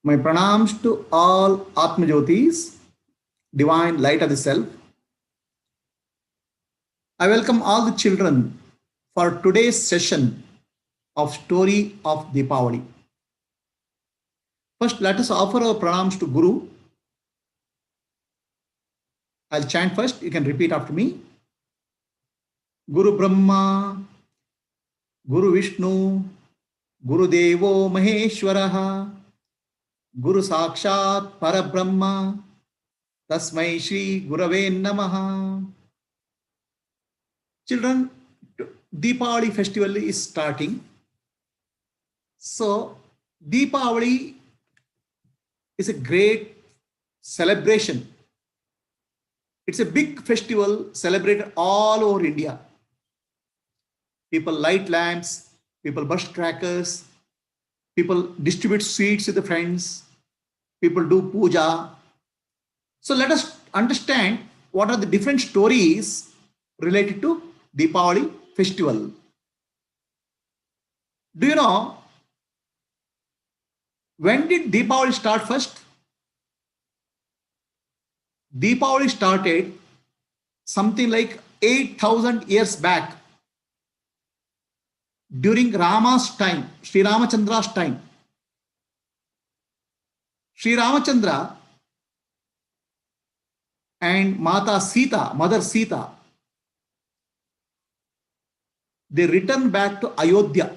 My pranams to all Atmajyothis, divine light of the self. I welcome all the children for today's session of Story of Deepavali. First, let us offer our pranams to Guru. I'll chant first. You can repeat after me. Guru Brahma, Guru Vishnu, Guru Devo Maheshwaraha, Guru Sakshat Parabrahma, Tasmai Shri Gurave Namaha. Children, Deepavali festival is starting. So, Deepavali is a great celebration. It's a big festival celebrated all over India. People light lamps, people burst crackers, people distribute sweets to the friends, people do puja. So let us understand what are the different stories related to Deepavali festival. Do you know when did Deepavali start first? Deepavali started something like 8,000 years back during Rama's time, Sri Ramachandra's time. Sri Ramachandra and Mata Sita, Mother Sita, they returned back to Ayodhya.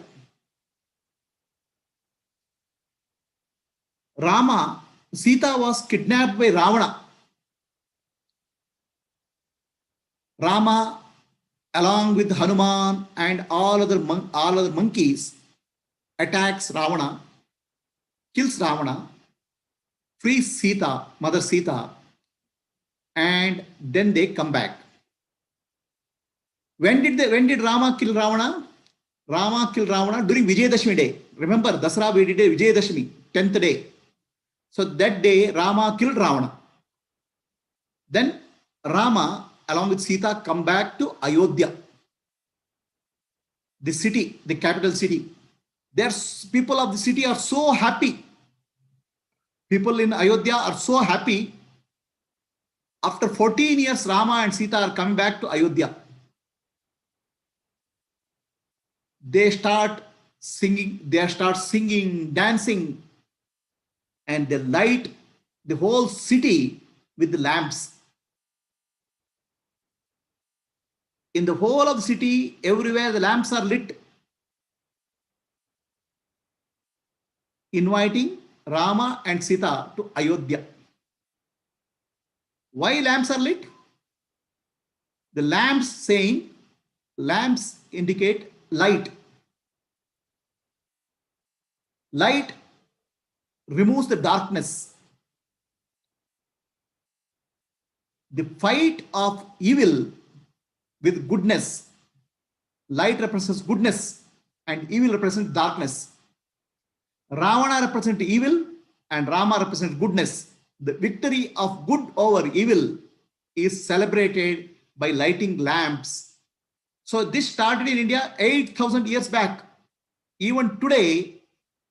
Sita was kidnapped by Ravana. Rama, along with Hanuman and all other monkeys, attacks Ravana, kills Ravana, frees Sita, Mother Sita, and then they come back. When did Rama kill Ravana? Rama killed Ravana during Vijayadashmi day. Remember, Dasara we did Vijayadashmi, 10th day. So that day, Rama killed Ravana. Then Rama, along with Sita, come back to Ayodhya, the city, the capital city. There's people of the city are so happy. People in Ayodhya are so happy. After 14 years, Rama and Sita are coming back to Ayodhya. They start singing, dancing, and they light the whole city with the lamps. In the whole of the city, everywhere the lamps are lit, inviting Rama and Sita to Ayodhya. Why lamps are lit? The lamps indicate light. Light removes the darkness. The fight of evil with goodness. Light represents goodness and evil represents darkness. Ravana represents evil and Rama represents goodness. The victory of good over evil is celebrated by lighting lamps. So this started in India 8,000 years back. Even today,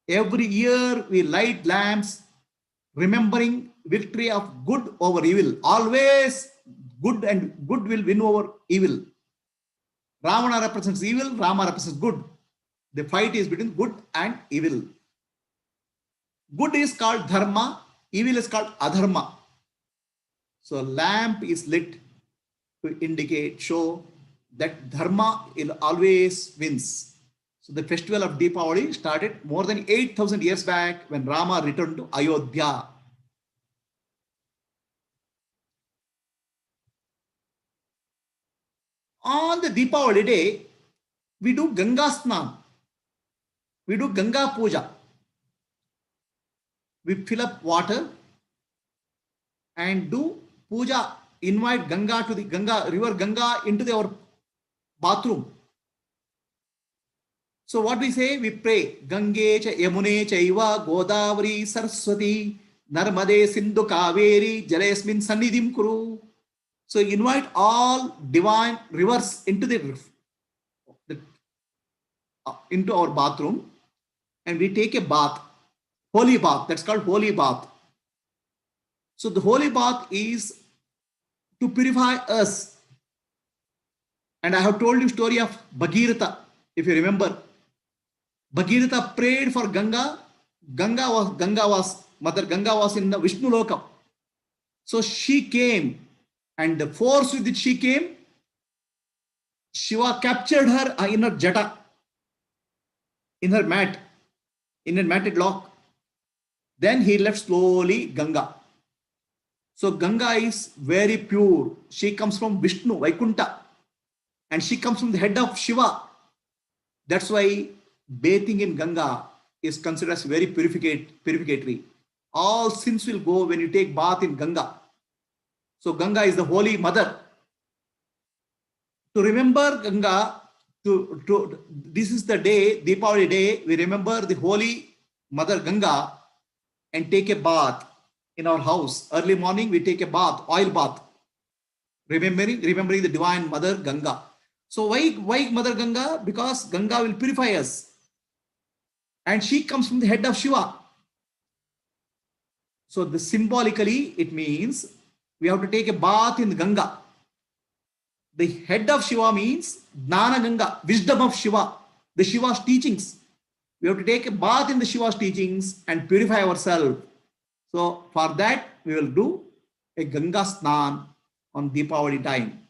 every year we light lamps remembering victory of good over evil. Always good will win over evil. Ravana represents evil, Rama represents good. The fight is between good and evil. Good is called dharma, evil is called adharma. So lamp is lit to show that dharma always wins. So the festival of Deepavali started more than 8,000 years back when Rama returned to Ayodhya. On the Deepavali day, we do Ganga Snan. We do Ganga Puja. We fill up water and do puja, invite Ganga to the river Ganga into our bathroom. So what we say? We pray, Gange cha Yamune chaiva Godavari Saraswati Narmade Sindhu Kaveri Jalesmin Sannidhim Kuru. So invite all divine rivers into into our bathroom and we take a bath. Holy bath. That's called holy bath. So the holy bath is to purify us. And I have told you story of Bhagirath, if you remember. Bhagirath prayed for Ganga. Mother Ganga was in the Vishnu Lokam. So she came, and the force with which she came, Shiva captured her in her jata, in her mat, in a matted lock. Then he left slowly Ganga. So Ganga is very pure. She comes from Vishnu, Vaikuntha, and she comes from the head of Shiva. That's why bathing in Ganga is considered as very purificatory. All sins will go when you take bath in Ganga. So Ganga is the holy mother. To remember Ganga, this is the day, Deepavali day, we remember the holy mother Ganga and take a bath in our house. Early morning, we take a bath, oil bath, remembering the divine mother Ganga. So why Mother Ganga? Because Ganga will purify us. And she comes from the head of Shiva. So symbolically, it means we have to take a bath in Ganga. The head of Shiva means Jnana Ganga, wisdom of Shiva, the Shiva's teachings. We have to take a bath in the Shiva's teachings and purify ourselves. So for that, we will do a Ganga Snan on Deepavali time.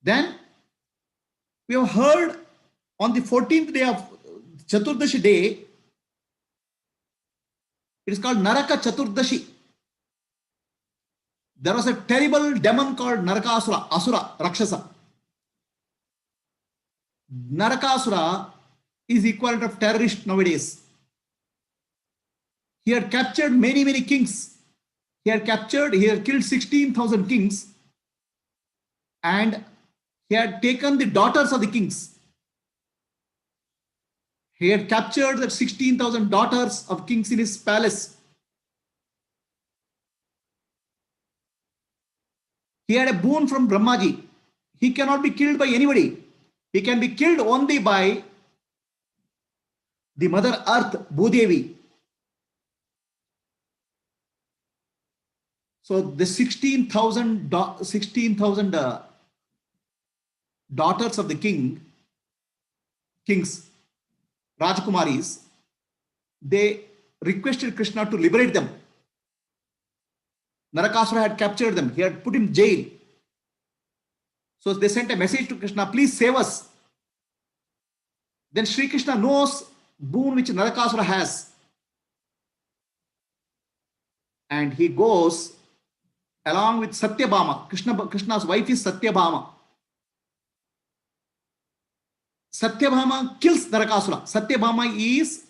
Then we have heard on the 14th day of Chaturdashi day, it is called Naraka Chaturdashi. There was a terrible demon called Narakasura, Asura, Rakshasa. Narakasura is equivalent of terrorist nowadays. He had captured many kings. He had killed 16,000 kings, and he had taken the daughters of the kings. He had captured the 16,000 daughters of kings in his palace. He had a boon from Brahmaji. He cannot be killed by anybody. He can be killed only by the Mother Earth, Bhudevi. So the 16,000 daughters of the kings, Rajkumaris, they requested Krishna to liberate them. Narakasura had captured them. He had put him in jail. So they sent a message to Krishna, please save us. Then Sri Krishna knows boon which Narakasura has. And he goes along with Satyabhama. Krishna's wife is Satyabhama. Satyabhama kills Narakasura. Satyabhama is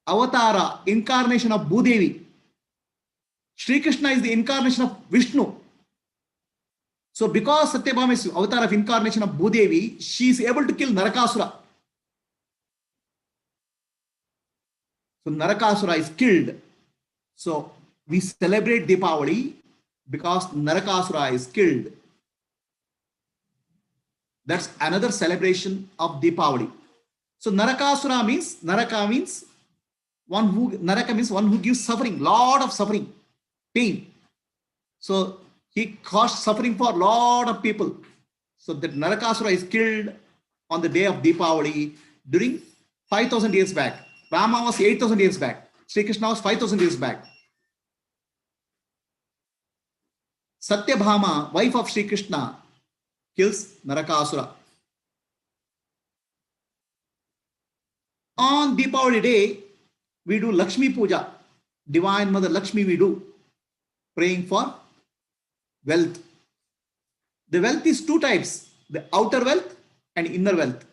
Avatara, incarnation of Bhudevi. Sri Krishna is the incarnation of Vishnu. So because Satyabhama is avatar of incarnation of Bhudevi, she is able to kill Narakasura. So Narakasura is killed. So we celebrate Deepavali because Narakasura is killed. That's another celebration of Deepavali. So Narakasura means, Naraka means one who gives suffering, lot of suffering, pain. So he caused suffering for a lot of people. So that Narakasura is killed on the day of Deepavali during 5,000 years back. Rama was 8,000 years back. Sri Krishna was 5,000 years back. Satyabhama, wife of Sri Krishna, kills Narakasura. On Deepavali day, we do Lakshmi Puja. Divine Mother Lakshmi we do. Praying for wealth. The wealth is two types, the outer wealth and inner wealth.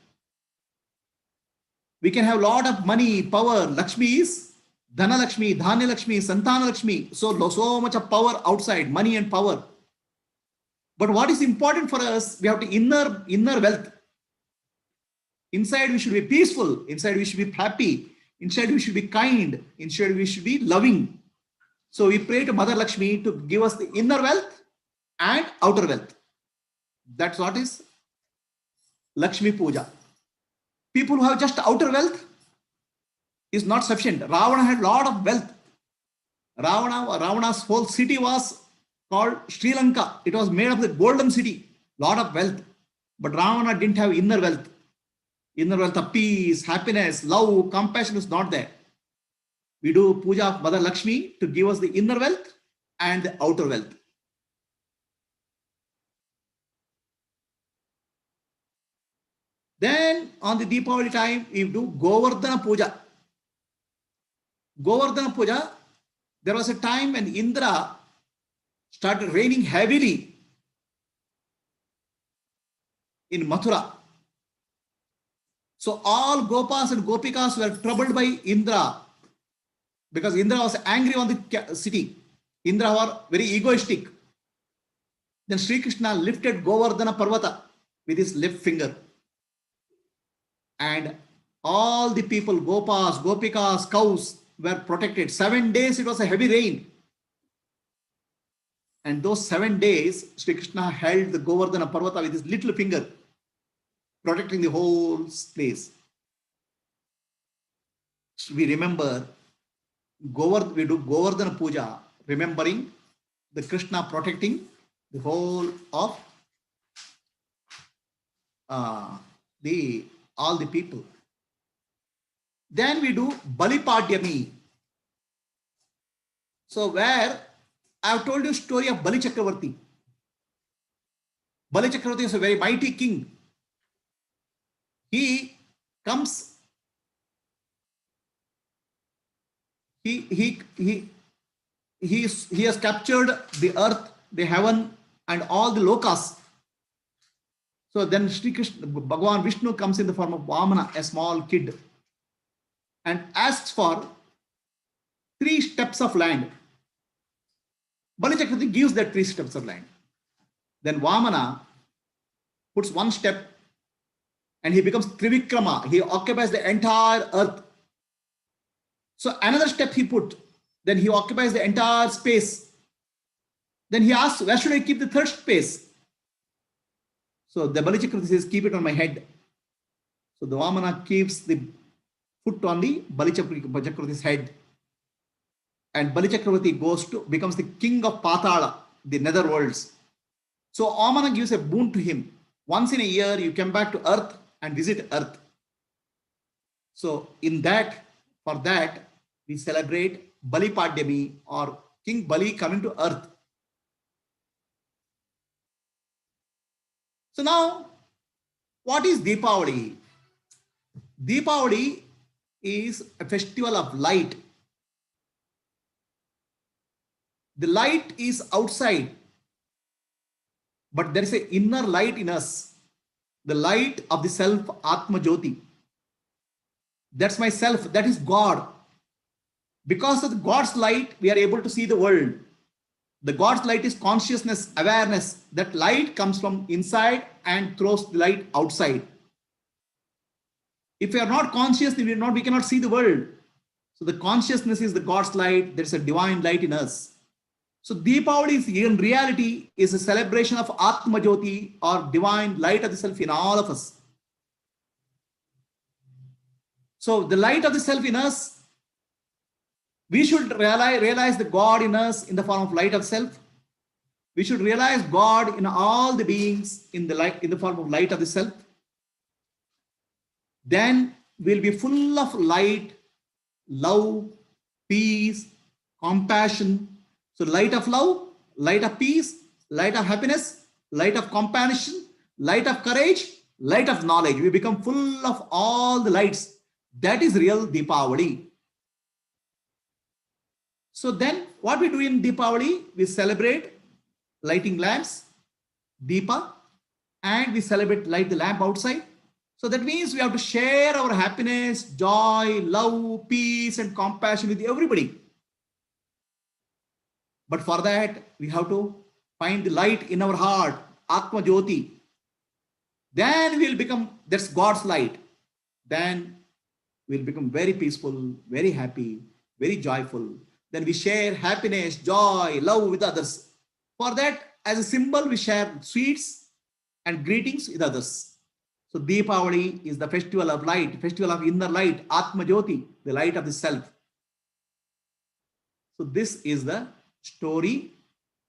We can have a lot of money, power. Lakshmi is Dhana Lakshmi, Dhanya Lakshmi, Santana Lakshmi. So much of power outside, money and power. But what is important for us, we have to inner wealth. Inside we should be peaceful. Inside we should be happy. Inside we should be kind. Inside we should be loving. So we pray to Mother Lakshmi to give us the inner wealth and outer wealth. That's what is Lakshmi Puja. People who have just outer wealth, is not sufficient. Ravana had a lot of wealth. Ravana's whole city was called Sri Lanka. It was made of the golden city, lot of wealth. But Ravana didn't have inner wealth. Inner wealth of peace, happiness, love, compassion is not there. We do puja of Mother Lakshmi to give us the inner wealth and the outer wealth. Then on the Deepavali time, we do Govardhana Puja. Govardhana Puja, there was a time when Indra started raining heavily in Mathura. So all Gopas and Gopikas were troubled by Indra because Indra was angry on the city. Indra was very egoistic. Then Sri Krishna lifted Govardhana Parvata with his left finger. And all the people, Gopas, Gopikas, cows were protected. 7 days it was a heavy rain. And those 7 days, Sri Krishna held the Govardhana Parvata with his little finger, protecting the whole place. So we remember, we do Govardhana Puja, remembering the Krishna protecting the whole of all the people. Then we do Bali Padyami. So where I have told you story of Bali Chakravarti. Bali Chakravarti is a very mighty king. He comes, he has captured the earth, the heaven, and all the lokas. So then Sri Krishna, Bhagavan Vishnu comes in the form of Vamana, a small kid, and asks for 3 steps of land. Bali Chakravarti gives that 3 steps of land. Then Vamana puts 1 step and he becomes Trivikrama. He occupies the entire earth. So another step he put, then he occupies the entire space. Then he asks, where should I keep the 3rd space? So the Bali Chakravarti says, keep it on my head. So the Vamana keeps the foot on the Bali Chakravarti's head. And Bali Chakravarti becomes the king of Patala, the nether worlds. So Vamana gives a boon to him. Once in a year, you come back to earth and visit earth. So for that, we celebrate Bali Padyami, or King Bali coming to earth. So now, what is Deepavali? Deepavali is a festival of light. The light is outside, but there is an inner light in us. The light of the self, Atmajyothi. That's my self, that is God. Because of God's light, we are able to see the world. The God's light is consciousness, awareness. That light comes from inside and throws the light outside. If we are not conscious, then we cannot see the world. So the consciousness is the God's light. There is a divine light in us. So Deepavali in reality is a celebration of Atmajyothi, or divine light of the self in all of us. So the light of the self in us, we should realize the God in us in the form of light of self. We should realize God in all the beings in the form of light of the self. Then we'll be full of light, love, peace, compassion. So light of love, light of peace, light of happiness, light of compassion, light of courage, light of knowledge. We become full of all the lights. That is real Deepavali. So then what we do in Deepavali, we celebrate lighting lamps, Deepa, and we celebrate light the lamp outside. So that means we have to share our happiness, joy, love, peace, and compassion with everybody. But for that, we have to find the light in our heart, Atmajyothi. Then we'll become, that's God's light. Then we'll become very peaceful, very happy, very joyful. Then we share happiness, joy, love with others. For that, as a symbol, we share sweets and greetings with others. So Deepavali is the festival of light, festival of inner light, Atmajyothi, the light of the self. So this is the story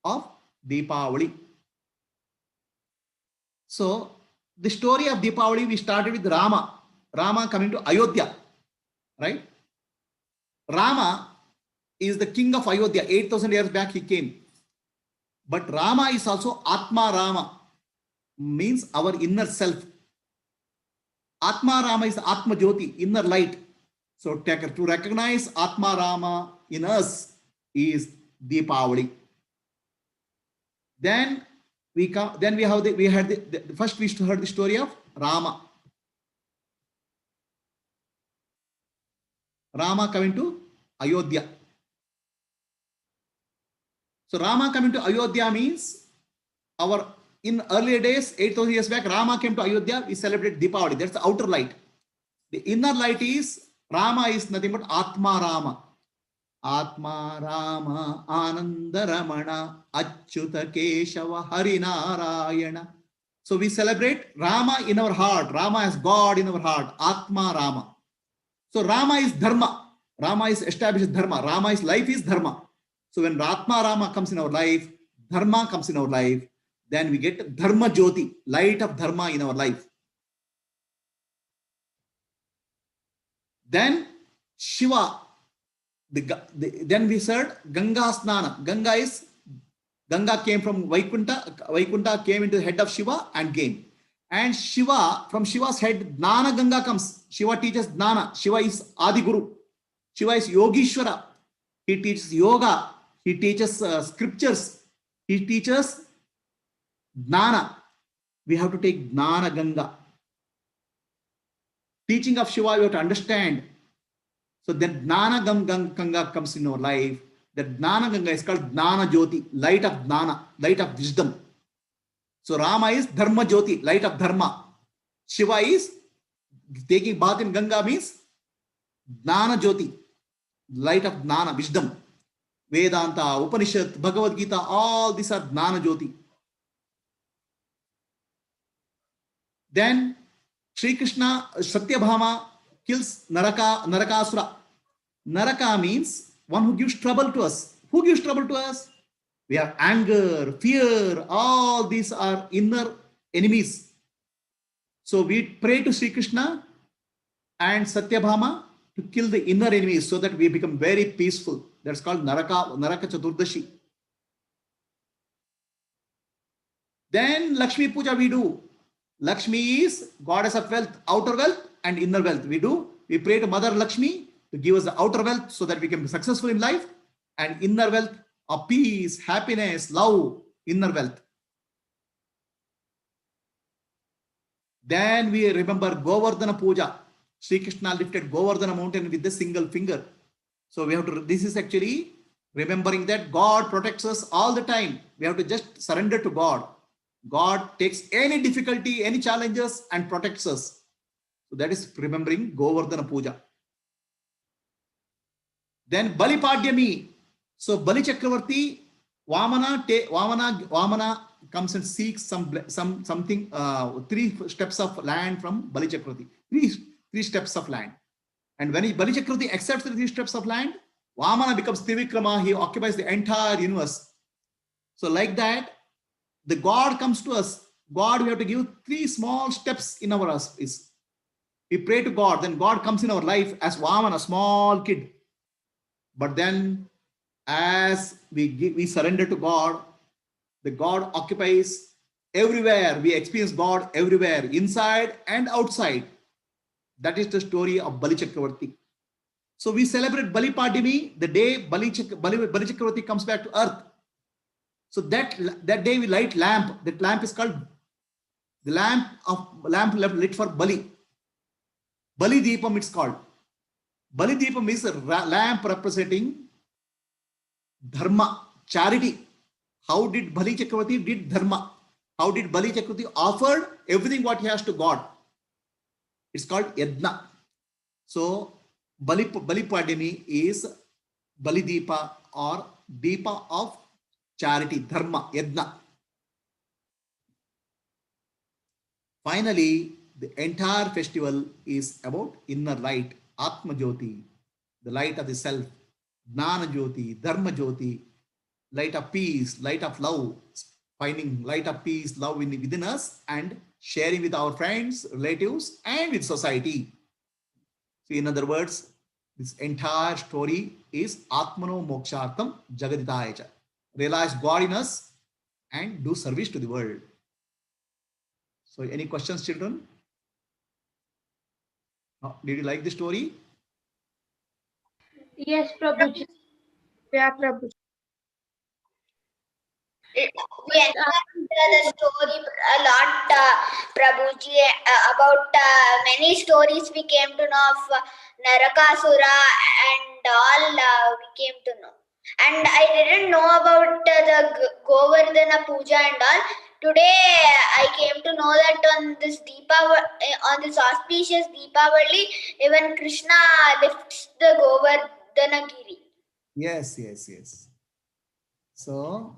of Deepavali. So the story of Deepavali, we started with Rama. Rama coming to Ayodhya, right? Rama is the king of Ayodhya. 8,000 years back he came. But Rama is also Atma Rama, means our inner self. Atma Rama is Atma Jyoti, inner light. So to recognize Atma Rama in us is Deepavali. Then we come. Then we have first we heard the story of Rama. Rama coming to Ayodhya. So Rama coming to Ayodhya means in earlier days, 8,000 years back, Rama came to Ayodhya. We celebrate Deepavali. That's the outer light. The inner light is Rama is nothing but Atma Rama. Atma Rama Ananda Ramana Achyuta Keshava Harinarayana. So we celebrate Rama in our heart. Rama as God in our heart. Atma Rama. So Rama is Dharma. Rama is established Dharma. Rama is life is Dharma. So when Atma Rama comes in our life, Dharma comes in our life, then we get Dharma Jyoti, light of Dharma in our life. Then Shiva, then we said Ganga Snana. Ganga came from Vaikunta. Vaikunta came into the head of Shiva and came. And Shiva, from Shiva's head, Jnana Ganga comes. Shiva teaches Jnana. Shiva is Adi Guru. Shiva is Yogishwara. He teaches yoga. He teaches scriptures. He teaches Jnana. We have to take Jnana Ganga. Teaching of Shiva, we have to understand. So then Jnana Ganga comes in our life. The Jnana Ganga is called Jnana Jyoti, light of Jnana, light of wisdom. So Rama is Dharma Jyoti, light of Dharma. Shiva is taking bath in Ganga means Jnana Jyoti, light of Jnana, wisdom. Vedanta, Upanishad, Bhagavad Gita, all these are Jnana Jyoti. Then Sri Krishna, Satyabhama kills Narakasura. Naraka means one who gives trouble to us. Who gives trouble to us? We have anger, fear, all these are inner enemies. So we pray to Sri Krishna and Satyabhama to kill the inner enemies so that we become very peaceful. That's called Naraka Chaturdashi. Then Lakshmi Puja we do. Lakshmi is goddess of wealth, outer wealth and inner wealth. We pray to Mother Lakshmi to give us the outer wealth so that we can be successful in life, and inner wealth of peace, happiness, love, inner wealth. Then we remember Govardhana Puja. Sri Krishna lifted Govardhana mountain with a single finger. So we have to, this is actually remembering that God protects us all the time. We have to just surrender to God. God takes any difficulty, any challenges and protects us. So that is remembering Govardhana Puja. Then Bali Padyami. So Bali Chakravarti, Vamana comes and seeks something, 3 steps of land from Bali Chakravarti. Three steps of land. And when Bali Chakravarti accepts the 3 steps of land, Vamana becomes Trivikrama. He occupies the entire universe. So like that, the God comes to us. God, we have to give 3 small steps in our life. We pray to God, then God comes in our life as Vamana, a small kid. But then as we surrender to God, the God occupies everywhere. We experience God everywhere, inside and outside. That is the story of Bali Chakravarti. So we celebrate Bali Padimi, the day Bali Chakravarti comes back to earth. So that day we light lamp. That lamp is called the lamp lit for Bali. Bali Deepam it's called. Bali Deepam is a lamp representing Dharma, charity. How did Bali Chakravarti did Dharma? How did Bali Chakravarti offered everything what he has to God? It's called Yadna. So Bali Padimi is Bali Deepa or Deepa of charity, Dharma, Yadna. Finally, the entire festival is about inner light, Atmajyothi, the light of the self, Jnana Jyoti, Dharma Jyoti, light of peace, light of love, finding light of peace, love within us and sharing with our friends, relatives, and with society. So, in other words, this entire story is Atmano Mokshartam Jagaditayacha. Realize God in us and do service to the world. So, any questions, children? Did you like the story? Yes, Prabhuji. Yeah, Prabhuji. We enjoyed the story a lot, Prabhuji. About many stories we came to know of Narakasura and all we came to know. And I didn't know about the Govardhana Puja and all. Today I came to know that on this on this auspicious Deepavali, even Krishna lifts the Govardhana Giri. Yes, yes, yes. So,